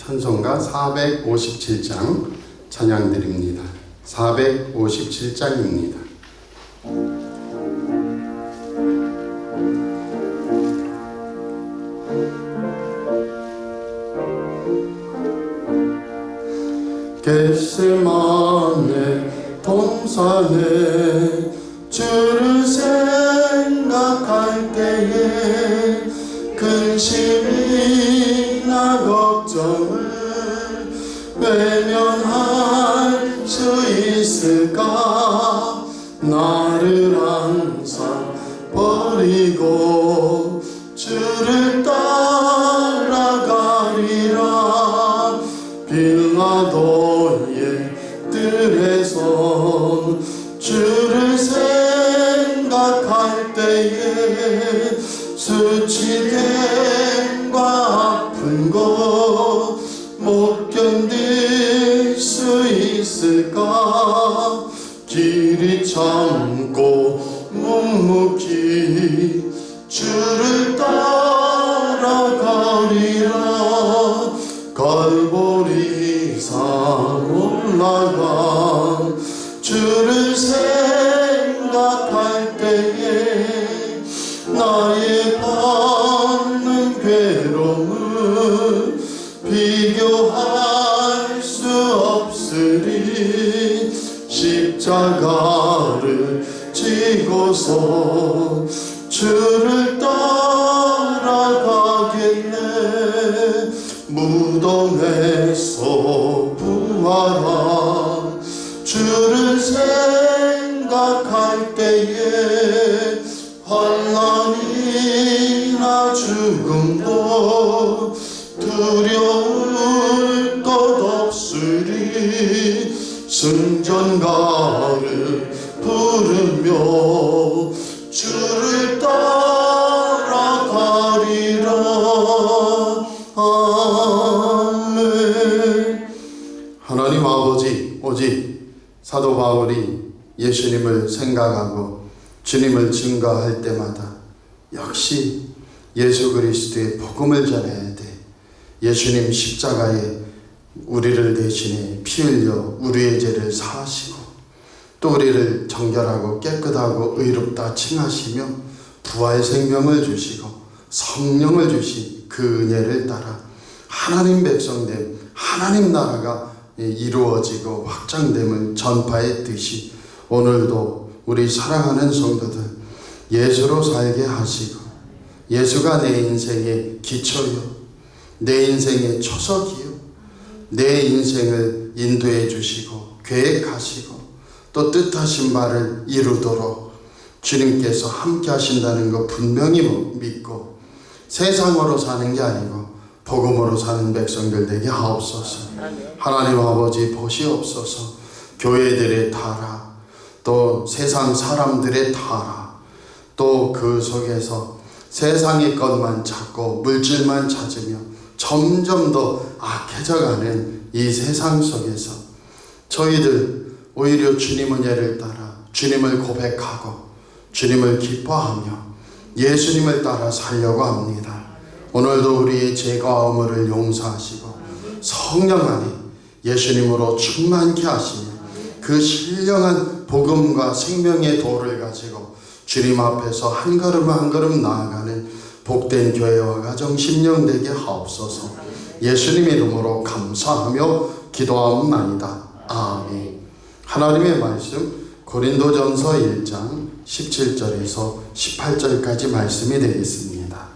찬송가 457장 찬양드립니다. 457장입니다. 겟세마네 동산에 주를 생각할 때에 근심이나 걱정을 외면할 수 있을까? 나를 항상 버리고 주를 따라가리라. 빌라도의 뜰에서 주를 생각할 때에 수치됨과 아픈 것 못 견딜 수 있을까? 길이 참고 묵묵히 주를 따라가리라. 갈보리산 올라가 주를 생각할 때에 나의 받는 괴로움을 비교할 수 없으리. 십자가를 지고서 주를 따라가겠네. 무덤에서 부활한 주를 생각할 때에 환난이나 죽음도 두려울 것 없으리. 승전가를 부르며 주를 따라가리라. 아멘. 하나님 아버지, 오직 사도 바울이 예수님을 생각하고 주님을 증거할 때마다 역시 예수 그리스도의 복음을 전해야 돼. 예수님 십자가에 우리를 대신해 피 흘려 우리의 죄를 사하시고 또 우리를 정결하고 깨끗하고 의롭다 칭하시며 부활 생명을 주시고 성령을 주신 그 은혜를 따라 하나님 백성됨, 하나님 나라가 이루어지고 확장됨을 전파했듯이 오늘도 우리 사랑하는 성도들 예수로 살게 하시고 예수가 내 인생의 기초요, 내 인생의 초석이요, 내 인생을 인도해 주시고 계획하시고 또 뜻하신 바를 이루도록 주님께서 함께 하신다는 것 분명히 믿고 세상으로 사는 게 아니고 복음으로 사는 백성들 되게 하옵소서. 하나님 아버지 보시옵소서. 교회들의 타락, 또 세상 사람들의 타락, 또 그 속에서 세상의 것만 찾고 물질만 찾으며 점점 더 악해져가는 이 세상 속에서 저희들 오히려 주님 은혜를 따라 주님을 고백하고 주님을 기뻐하며 예수님을 따라 살려고 합니다. 오늘도 우리의 죄가 허물을 용서하시고 성령 안에 예수님으로 충만케 하시며 그 신령한 복음과 생명의 도를 가지고 주님 앞에서 한 걸음 한 걸음 나아가는 복된 교회와 가정 심령되게 하옵소서. 예수님 이름으로 감사하며 기도하옵나이다. 아멘. 하나님의 말씀 고린도전서 1장 17절에서 18절까지 말씀이 되겠습니다.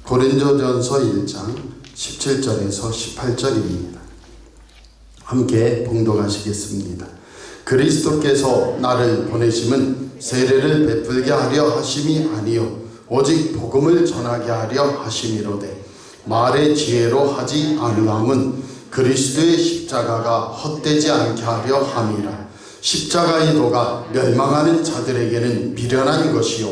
고린도전서 1장 17절에서 18절입니다. 함께 봉독하시겠습니다. 그리스도께서 나를 보내심은 세례를 베풀게 하려 하심이 아니요 오직 복음을 전하게 하려 하심이로되 말의 지혜로 하지 아니함은 그리스도의 십자가가 헛되지 않게 하려 함이라. 십자가의 도가 멸망하는 자들에게는 미련한 것이요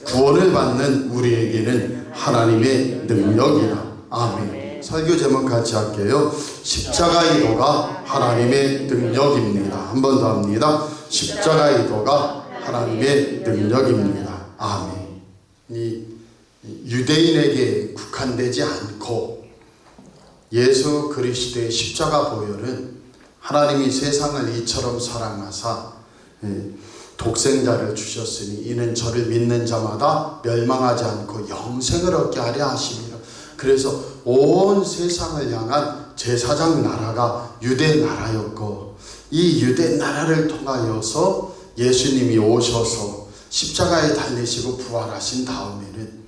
구원을 받는 우리에게는 하나님의 능력이라. 아멘. 설교 제목 같이 할게요. 십자가의 도가 하나님의 능력입니다. 한 번 더 합니다. 십자가의 도가 하나님의 능력입니다. 아멘. 이 유대인에게 국한되지 않고 예수 그리스도의 십자가 보혈은 하나님이 세상을 이처럼 사랑하사 독생자를 주셨으니 이는 저를 믿는 자마다 멸망하지 않고 영생을 얻게 하려 하심이라. 그래서 온 세상을 향한 제사장 나라가 유대 나라였고, 이 유대 나라를 통하여서 예수님이 오셔서 십자가에 달리시고 부활하신 다음에는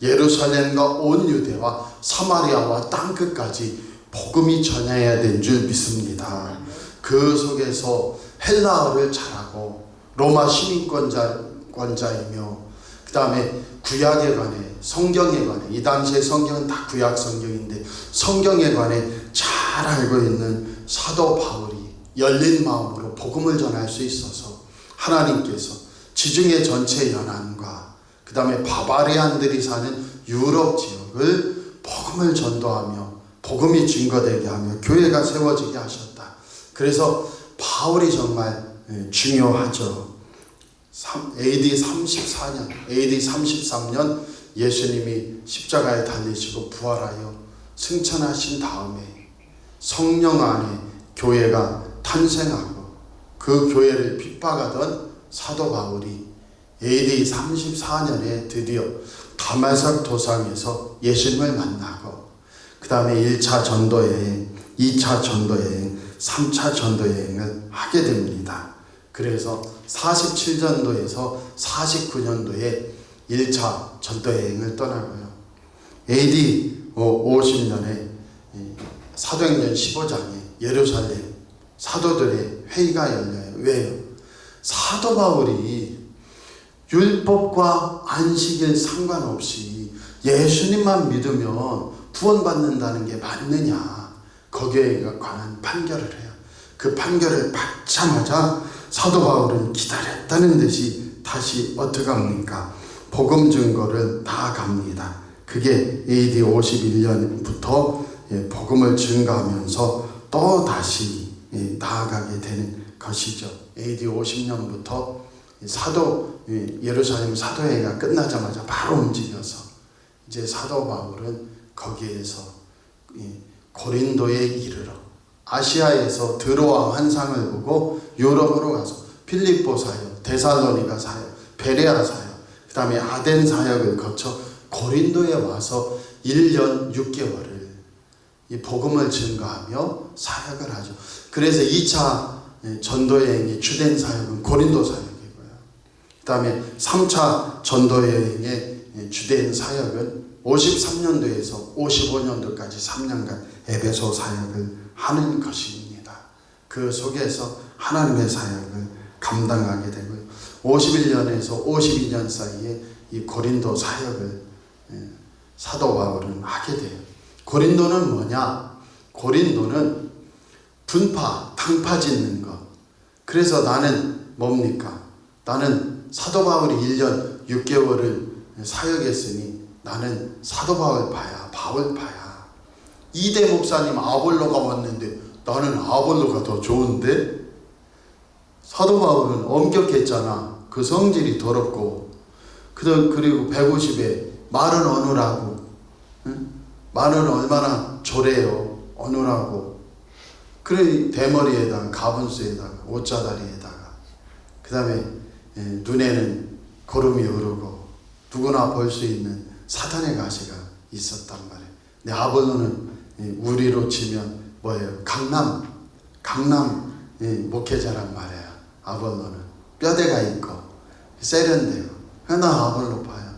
예루살렘과 온 유대와 사마리아와 땅끝까지 복음이 전해야 된 줄 믿습니다. 그 속에서 헬라어를 잘하고 로마 시민권자이며 그 다음에 구약에 관해, 성경에 관해, 이 당시의 성경은 다 구약 성경인데 성경에 관해 잘 알고 있는 사도 바울이 열린 마음으로 복음을 전할 수 있어서 하나님께서 지중해 전체 연안과 그 다음에 바바리안들이 사는 유럽 지역을 복음을 전도하며 복음이 증거되게 하며 교회가 세워지게 하셨다. 그래서 바울이 정말 중요하죠. AD 34년, AD 33년 예수님이 십자가에 달리시고 부활하여 승천하신 다음에 성령 안에 교회가 탄생하고 그 교회를 핍박하던 사도 바울이 AD 34년에 드디어 다메섹 도상에서 예수님을 만나고 그 다음에 1차 전도여행, 2차 전도여행, 3차 전도여행을 하게 됩니다. 그래서 47년도에서 49년도에 1차 전도여행을 떠나고요. AD 50년에 사도행전 15장에 예루살렘 사도들의 회의가 열려요. 왜요? 사도 바울이 율법과 안식일 상관없이 예수님만 믿으면 구원받는다는 게 맞느냐, 거기에 관한 판결을 해요. 그 판결을 받자마자 사도 바울은 기다렸다는 듯이 다시 어떻게 합니까? 복음 증거를 나아갑니다. 그게 AD 51년부터 복음을 증거하면서 또 다시 나아가게 되는 것이죠. AD 50년부터 사도 예루살렘 사도회가 끝나자마자 바로 움직여서 이제 사도 바울은 거기에서 고린도에 이르러 아시아에서 드로아 환상을 보고 유럽으로 가서 필립보 사역, 데살로니가 사역, 베레아 사역, 그 다음에 아덴 사역을 거쳐 고린도에 와서 1년 6개월을 이 복음을 증거하며 사역을 하죠. 그래서 2차 전도여행의 주된 사역은 고린도 사역이고요. 그 다음에 3차 전도여행의 주된 사역은 53년도에서 55년도까지 3년간 에베소 사역을 하는 것입니다. 그 속에서 하나님의 사역을 감당하게 되고요. 51년에서 52년 사이에 이 고린도 사역을 사도 바울은 하게 돼요. 고린도는 뭐냐? 고린도는 분파, 당파 짓는 것. 그래서 나는 뭡니까? 나는 사도 바울이 1년 6개월을 사역했으니 나는 사도 바울파야, 바울파야. 이대 목사님 아볼로가 왔는데 나는 아볼로가 더 좋은데? 사도 바울은 엄격했잖아. 그 성질이 더럽고 그리고 150에 말은 어느라고, 응? 말은 얼마나 조래요. 어느라고. 그래 대머리에다가 가분수에다가 옷자다리에다가 그 다음에 눈에는 고름이 흐르고 누구나 볼 수 있는 사탄의 가시가 있었단 말이에요. 근데 아볼로는 우리로 치면 뭐예요? 강남 목회자란 말이에요. 아볼로는 뼈대가 있고 세련돼요. 나 아볼로파야.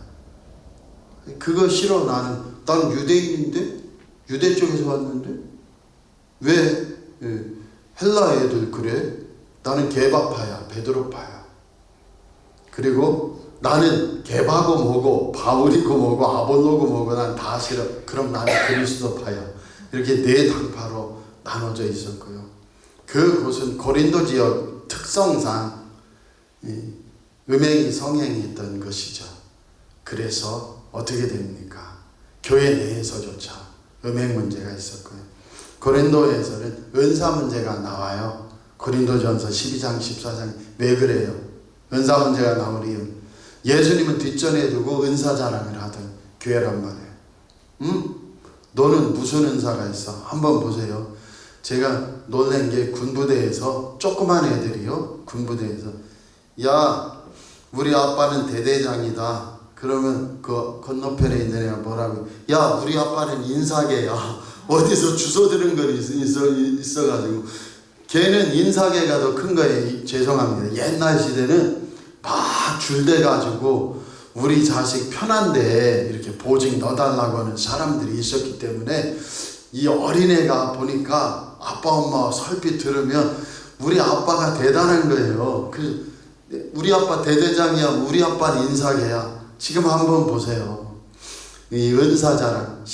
그거 싫어. 나는 유대인인데, 유대 쪽에서 왔는데 왜 헬라 애들 그래? 나는 게바파야, 베드로파야. 그리고 나는 게바고 뭐고 바울이고 뭐고 아볼로고 뭐고 난 다 싫어. 그럼 나는 그리스도파야. 이렇게 네 당파로 나눠져 있었고요. 그곳은 고린도 지역 특성상 음행이 성행했던 것이죠. 그래서 어떻게 됩니까? 교회 내에서조차 음행 문제가 있었고요. 고린도에서는 은사 문제가 나와요. 고린도전서 12장 14장. 왜 그래요? 은사 문제가 나올 이유, 예수님은 뒷전에 두고 은사 자랑을 하던 교회란 말이에요. 너는 무슨 은사가 있어? 한번 보세요. 제가 놀란 게 군부대에서 조그만 애들이요. 군부대에서 야 우리 아빠는 대대장이다. 그러면 그 건너편에 있는 애가 뭐라고 야 우리 아빠는 인사계야. 어디서 주워 들은 거 있어가지고 걔는 인사계가 더 큰 거예요. 죄송합니다. 옛날 시대는 막 줄대가지고 우리 자식 편한데 이렇게 보직 넣어달라고 하는 사람들이 있었기 때문에 이 어린애가 보니까 아빠 엄마 설빛 들으면 우리 아빠가 대단한 거예요. 그래서 우리 아빠 대대장이야. 우리 아빠는 인사계야. 지금 한번 보세요. 이 은사자랑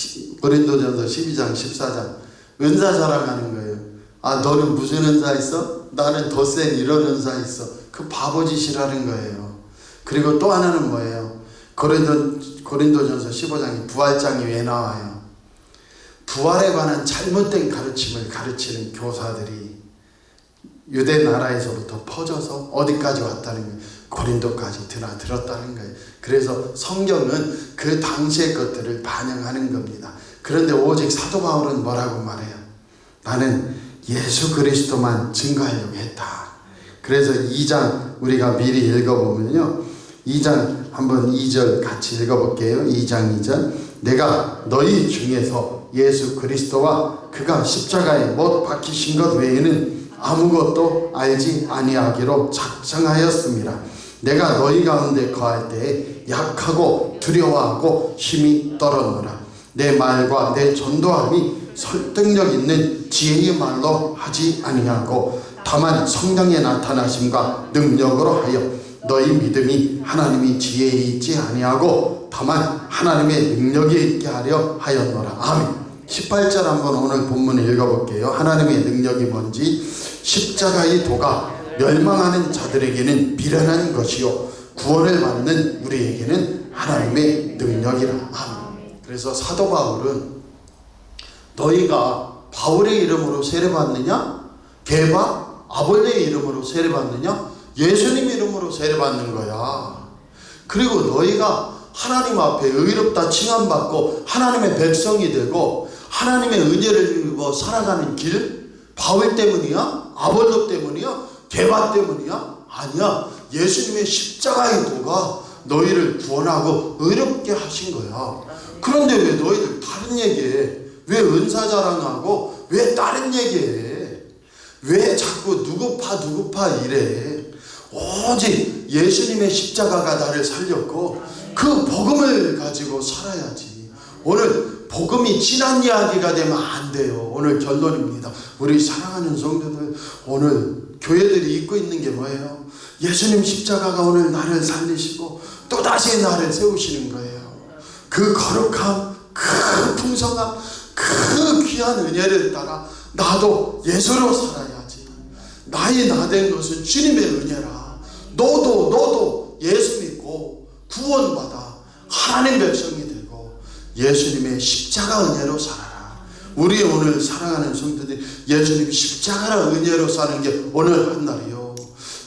고린도전서 12장 14장 은사 자랑하는 거예요. 아 너는 무슨 은사 있어? 나는 더 센 이런 은사 있어. 그 바보짓이라는 거예요. 그리고 또 하나는 뭐예요? 고린도전서 15장에 부활장이 왜 나와요? 부활에 관한 잘못된 가르침을 가르치는 교사들이 유대 나라에서부터 퍼져서 어디까지 왔다는 거예요? 고린도까지 들었다는 거예요. 그래서 성경은 그 당시의 것들을 반영하는 겁니다. 그런데 오직 사도 바울은 뭐라고 말해요? 나는 예수 그리스도만 증거하려고 했다. 그래서 2장 우리가 미리 읽어보면요. 2장 한번 2절 같이 읽어볼게요. 2장 2절 내가 너희 중에서 예수 그리스도와 그가 십자가에 못 박히신 것 외에는 아무것도 알지 아니하기로 작정하였습니다. 내가 너희 가운데 거할 때에 약하고 두려워하고 힘이 떨어노라. 내 말과 내 전도함이 설득력 있는 지혜의 말로 하지 아니하고 다만 성령의 나타나심과 능력으로 하여 너희 믿음이 하나님의 지혜에 있지 아니하고 다만 하나님의 능력에 있게 하려 하였노라. 아멘. 18절 한번 오늘 본문을 읽어볼게요. 하나님의 능력이 뭔지 십자가의 도가 멸망하는 자들에게는 미련한 것이요 구원을 받는 우리에게는 하나님의 능력이라. 아멘. 그래서 사도 바울은 너희가 바울의 이름으로 세례받느냐? 게바? 아볼레의 이름으로 세례받느냐? 예수님 이름으로 세례받는 거야. 그리고 너희가 하나님 앞에 의롭다 칭함받고 하나님의 백성이 되고 하나님의 은혜를 입어 살아가는 길? 바울 때문이야? 아볼로 때문이야? 게바 때문이야? 아니야. 예수님의 십자가의 도가 너희를 구원하고 의롭게 하신 거야. 그런데 왜 너희들 다른 얘기해? 왜 은사 자랑하고 왜 다른 얘기해? 왜 자꾸 누구파 이래? 오직 예수님의 십자가가 나를 살렸고 그 복음을 가지고 살아야지. 오늘 복음이 지난 이야기가 되면 안 돼요. 오늘 결론입니다. 우리 사랑하는 성도들, 오늘 교회들이 입고 있는 게 뭐예요? 예수님 십자가가 오늘 나를 살리시고 또다시 나를 세우시는 거예요. 그 거룩함, 그 풍성함, 그 귀한 은혜를 따라 나도 예수로 살아야지. 나의 나 된 것은 주님의 은혜라. 너도 예수 믿고 구원받아 하나님 백성이 되고 예수님의 십자가 은혜로 살아라. 우리 오늘 사랑하는 성도들이 예수님 십자가라 은혜로 사는 게 오늘 한 날이요.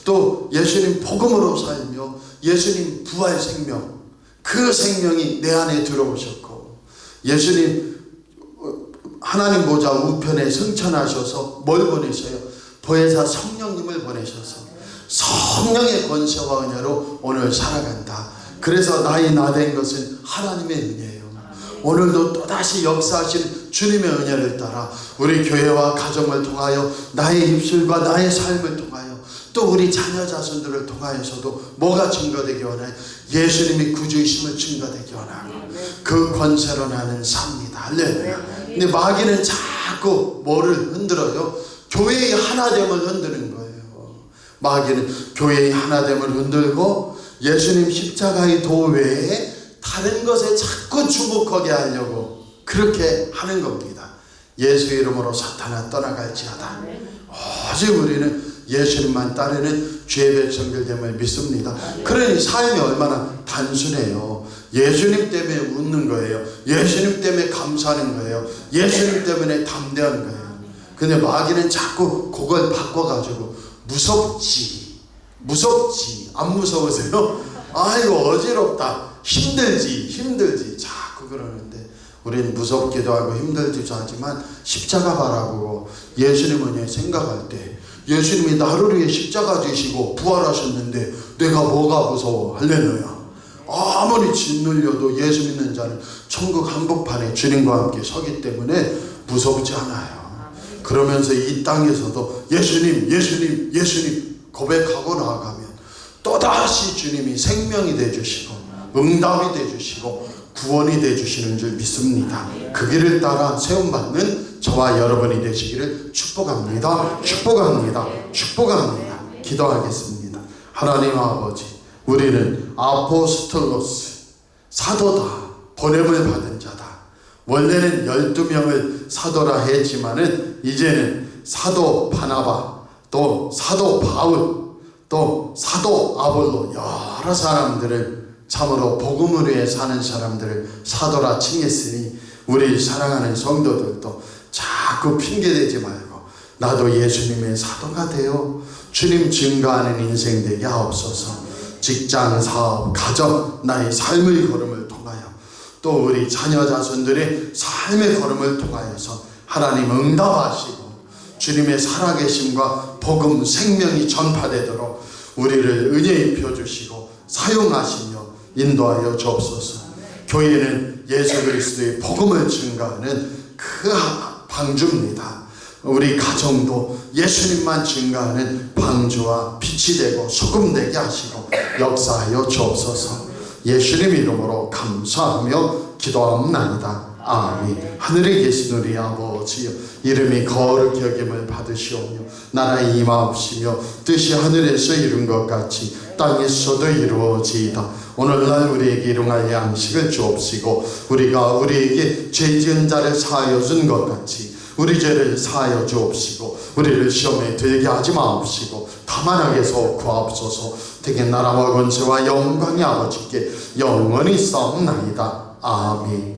또 예수님 복음으로 살며 예수님 부활 생명, 그 생명이 내 안에 들어오셨고 예수님 하나님 보좌 우편에 승천하셔서 뭘 보내셔요? 보혜사 성령님을 보내셔서 성령의 권세와 은혜로 오늘 살아간다. 그래서 나의 나 된 것은 하나님의 은혜예요. 오늘도 또다시 역사하신 주님의 은혜를 따라 우리 교회와 가정을 통하여 나의 입술과 나의 삶을 통하여 또 우리 자녀 자손들을 통하여서도 뭐가 증거되기 원하요? 예수님이 구주이심을 증거되기 원하고 그 권세로 나는 삽니다. 할렐루야. 근데 마귀는 자꾸 뭐를 흔들어요? 교회의 하나됨을 흔드는 거예요. 마귀는 교회의 하나됨을 흔들고 예수님 십자가의 도 외에 다른 것에 자꾸 주목하게 하려고 그렇게 하는 겁니다. 예수 이름으로 사탄아 떠나갈지어다. 오직 우리는 예수님만 따르는 주의 백성들 됨을 믿습니다. 그러니 삶이 얼마나 단순해요. 예수님 때문에 웃는 거예요. 예수님 때문에 감사하는 거예요. 예수님 때문에 담대한 거예요. 근데 마귀는 자꾸 그걸 바꿔가지고 무섭지 안 무서우세요? 아이고 어지럽다 힘들지 자꾸 그러는데 우리는 무섭기도 하고 힘들기도 하지만 십자가 바라보고 예수님을 생각할 때 예수님이 나를 위해 십자가 지시고 부활하셨는데 내가 뭐가 무서워? 할렐루야. 아무리 짓눌려도 예수 믿는 자는 천국 한복판에 주님과 함께 서기 때문에 무섭지 않아요. 그러면서 이 땅에서도 예수님 예수님 예수님 고백하고 나아가면 또다시 주님이 생명이 되어주시고 응답이 되어주시고 구원이 되어주시는 줄 믿습니다. 그 길을 따라 세움받는 저와 여러분이 되시기를 축복합니다. 축복합니다. 축복합니다. 기도하겠습니다. 하나님 아버지, 우리는 아포스톨로스, 사도다, 보냄을 받은 자다. 원래는 12명을 사도라 했지만은 이제는 사도 바나바, 또 사도 바울, 또 사도 아볼로, 여러 사람들을, 참으로 복음을 위해 사는 사람들을 사도라 칭했으니 우리 사랑하는 성도들도 자꾸 핑계대지 말고 나도 예수님의 사도가 되어 주님 증거하는 인생 되게 하옵소서. 직장, 사업, 가정, 나의 삶의 걸음을 통하여 또 우리 자녀 자손들의 삶의 걸음을 통하여서 하나님 응답하시고 주님의 살아계심과 복음 생명이 전파되도록 우리를 은혜 입혀주시고 사용하시며 인도하여 주옵소서. 교회는 예수 그리스도의 복음을 증거하는 그 방주입니다. 우리 가정도 예수님만 증거하는 방주와 빛이 되고 소금 되게 하시고 역사하여 주옵소서. 예수님 이름으로 감사하며 기도하옵나이다. 아멘. 하늘에 계신 우리 아버지여, 이름이 거룩히 여김을 받으시오며 나라의 임하옵시며 뜻이 하늘에서 이룬 것 같이 땅에서도 이루어지이다. 오늘날 우리에게 일용할 양식을 주옵시고 우리가 우리에게 죄 지은 자를 사하여 준 것 같이 우리 죄를 사하여 주옵시고 우리를 시험에 들게 하지 마옵시고 다만 악에서 구하옵소서. 되게 나라와 권세와 영광이 아버지께 영원히 싸움나이다. 아멘.